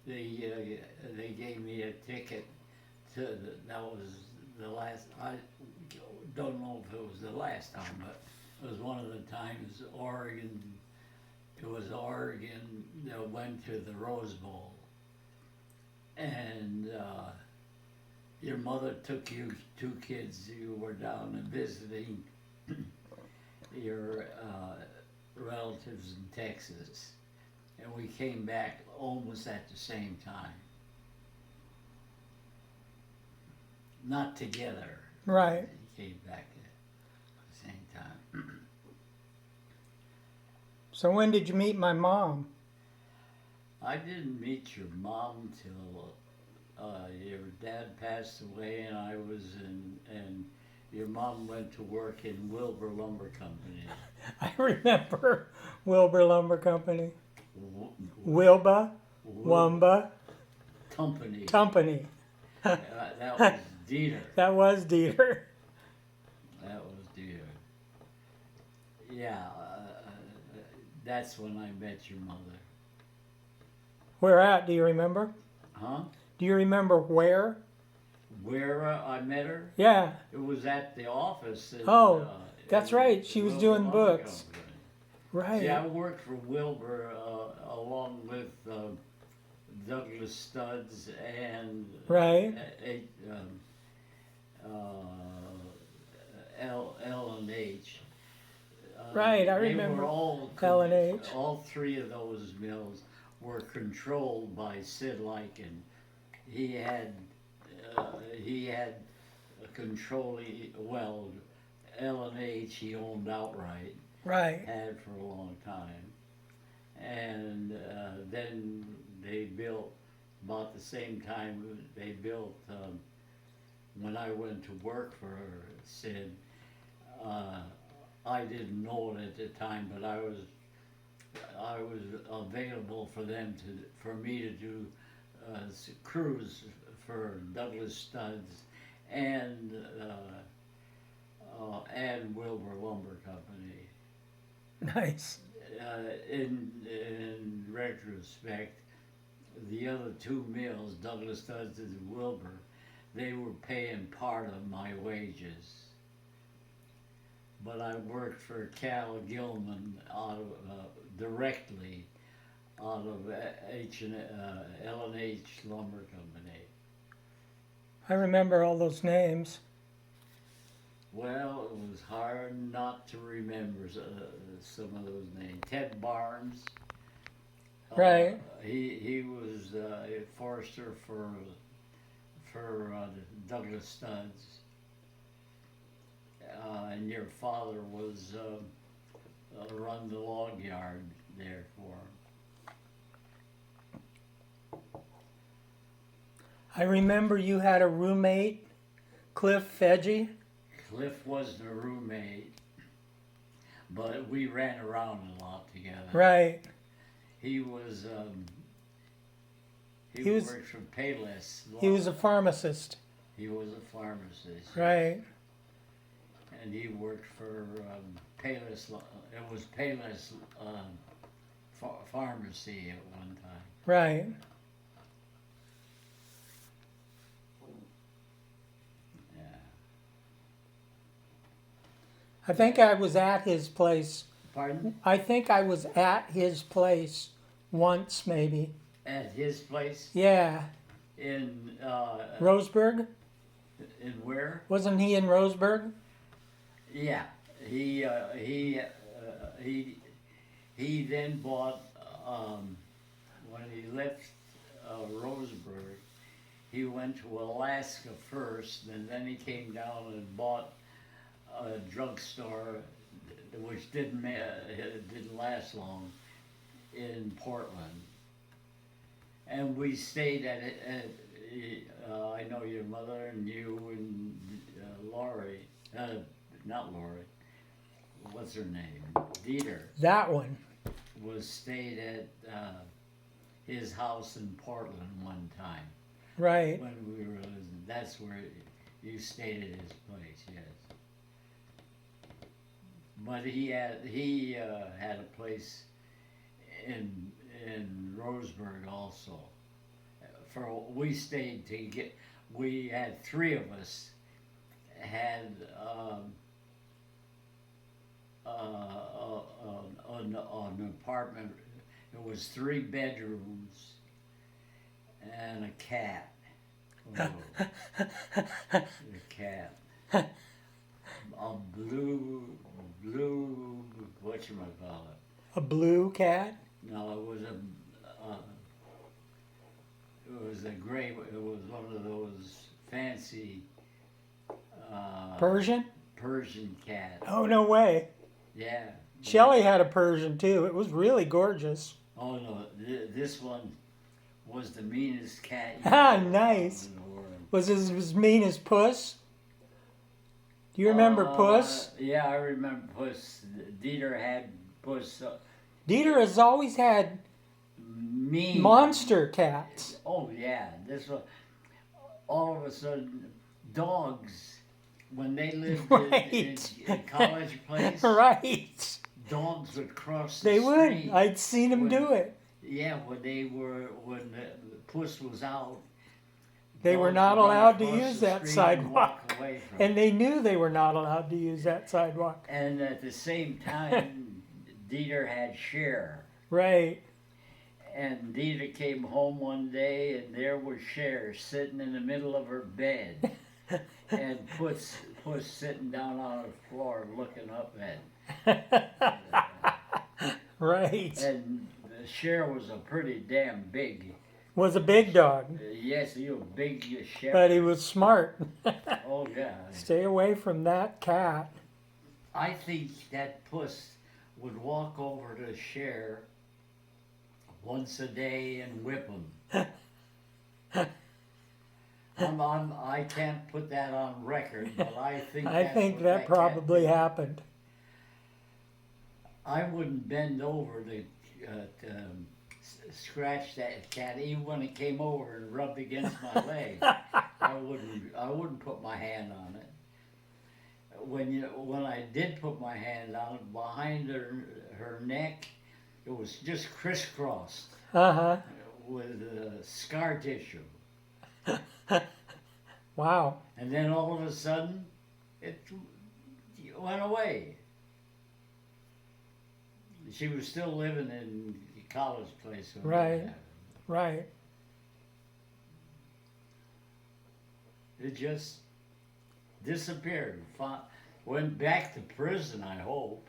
they gave me a ticket to that was the last. I don't know if it was the last time, but it was one of the times Oregon. It was Oregon that went to the Rose Bowl, and your mother took you two kids. You were down and visiting your relatives in Texas, and we came back almost at the same time. Not together. Right. We came back at the same time. So when did you meet my mom? I didn't meet your mom till your dad passed away, and I was in, and your mom went to work in Wilbur Lumber Company. I remember Wilbur Lumber Company. W- Wilbur Wil- Lumber Company. Company. That was Dieter. That was Dieter. That was Dieter. Yeah, that's when I met your mother. Where at? Do you remember? Huh? Do you remember where? Where I met her? Yeah. It was at the office. In, Oh, that's in right. She was Wilbur doing Lumber books. Company. Right. See, I worked for Wilbur along with Douglas Studs and Right. L and H. Right, I They remember were all L&H. all three of those mills were controlled by Sid Lycan. He had a controlling, well, L&H he owned outright, Right. had for a long time, and then they built about the same time they built. When I went to work for Sid, uh, I didn't know it at the time, but I was available for them for me to do crews for Douglas Studs and Wilbur Lumber Company. Nice. In retrospect, the other two mills, Douglas Studs and Wilbur, they were paying part of my wages. But I worked for Cal Gilman out of directly out of L&H Lumber Company. I remember all those names. Well, it was hard not to remember some of those names. Ted Barnes. Right. He was a forester for Douglas Studs. And your father was run the log yard there for him. I remember you had a roommate, Cliff Fedgy. Cliff wasn't a roommate, but we ran around a lot together. Right. He was He was- worked for Payless. He was a pharmacist. He was a pharmacist. Right. And he worked for Payless. It was Payless Pharmacy at one time. Right. Yeah. I think I was at his place. Pardon? I think I was at his place once, maybe. At his place Yeah. in Roseburg? where? Wasn't he in Roseburg? Yeah, he then bought when he left Roseburg. He went to Alaska first, and then he came down and bought a drugstore, which didn't last long, in Portland. And we stayed at it. I know your mother and you and Laurie. Not Laurie. What's her name? Dieter That one. was stayed at his house in Portland one time Right. when we were. That's where you stayed at his place. Yes. But he had a place in Roseburg also. we stayed to get. We had three of us had an apartment. It was 3 bedrooms and a cat. Oh, a cat. A blue, whatchamacallit. A blue cat? No, it was a gray, it was one of those fancy, Persian? Persian cats. Oh, no way. Yeah. Shelley had a Persian too. It was really gorgeous. Oh no, this one was the meanest cat you Ah, ever nice. saw in the world. Was it as mean as Puss? Do you remember Puss? Yeah, I remember Puss. Dieter had Puss. Dieter has always had Mean. monster cats. Oh yeah, this one. All of a sudden, dogs, when they lived in College Place, Right. dogs would cross the They street. would. I'd seen them do it. Yeah, when the Puss was out, They were dogs not would run allowed to across use the that street and walk sidewalk. away from And it. they knew they were not allowed to use that sidewalk. And at the same time, Dieter had Cher. Right. And Dieter came home one day, and there was Cher sitting in the middle of her bed, and Puss sitting down on the floor looking up at. Right. And Cher was a pretty damn big. Was a big dog, Yes, he was big Cher. but he was smart. Oh yeah. Stay away from that cat. I think that Puss would walk over to Cher once a day and whip him. I can't put that on record, but I think I that's think what that cat probably did. happened. I wouldn't bend over to scratch that cat, even when it came over and rubbed against my leg. I wouldn't put my hand on it. When I did put my hand on it, behind her neck, it was just crisscrossed Uh-huh. with scar tissue. Wow. And then all of a sudden, it went away. She was still living in College Place. when that Right. happened. Right. It just disappeared. Went back to prison, I hope.